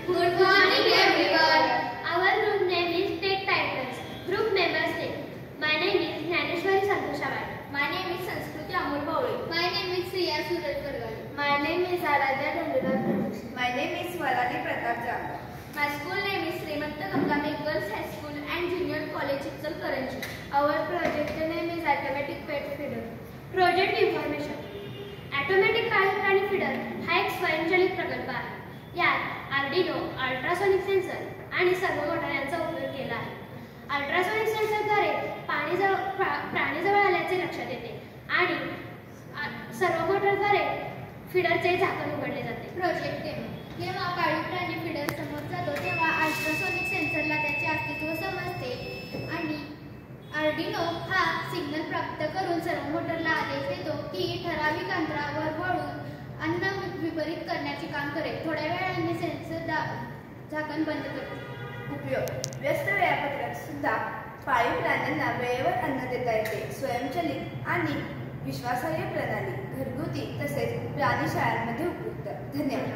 Good morning, everyone. Our group name is Take Titles. Group members name. My name is Gnaneshwari Santoshavade. My name is Sanskruti Amol Bawde. My name is Priya Suraj Vargali. My name is Aradhya Dandular. My name is Swarani Pratap Jamba. My school name is Srimanta Gangame Girls High School and Junior College Ichalkaranji. Our project name is Automatic Pet Feeder. Project Information. Automatic पाळीव प्राणी feeder हा एक स्वयंचलित प्रकल्प आहे. यात Arduino, ultrasonic sensor आणि सर्वो motor यांचा उपयोग केला आहे. अल्ट्रासोनिक सेन्सरद्वारे प्राणीजवळ आल्याचे लक्षात येते आणि सर्वो मोटरद्वारे फीडरचे झाकण उघडले जाते. Project demo. जेव्हा पाळीव प्राणी फीडर समोर जातो तेव्हा अल्ट्रासोनिक सेन्सरला त्याचे अस्तित्व समजते आणि आर्डिनो हा सिग्नल प्राप्त करून सर्वो मोटरला आदेश देतो की ठराविक अंतरावर वळून अन्न विपरीत करण्याचे काम करेल. थोड्या वेळाने सेन्सर झाकण बंद करते. उपयोग. व्यस्त वेळापत्रक सुद्धा पाळीव प्राण्यांना वेळेवर अन्न देता येते. स्वयंचलित आणि विश्वासार्ह प्रणाली घरगुती तसेच प्राणी शाळांमध्ये उपयुक्त. धन्यवाद.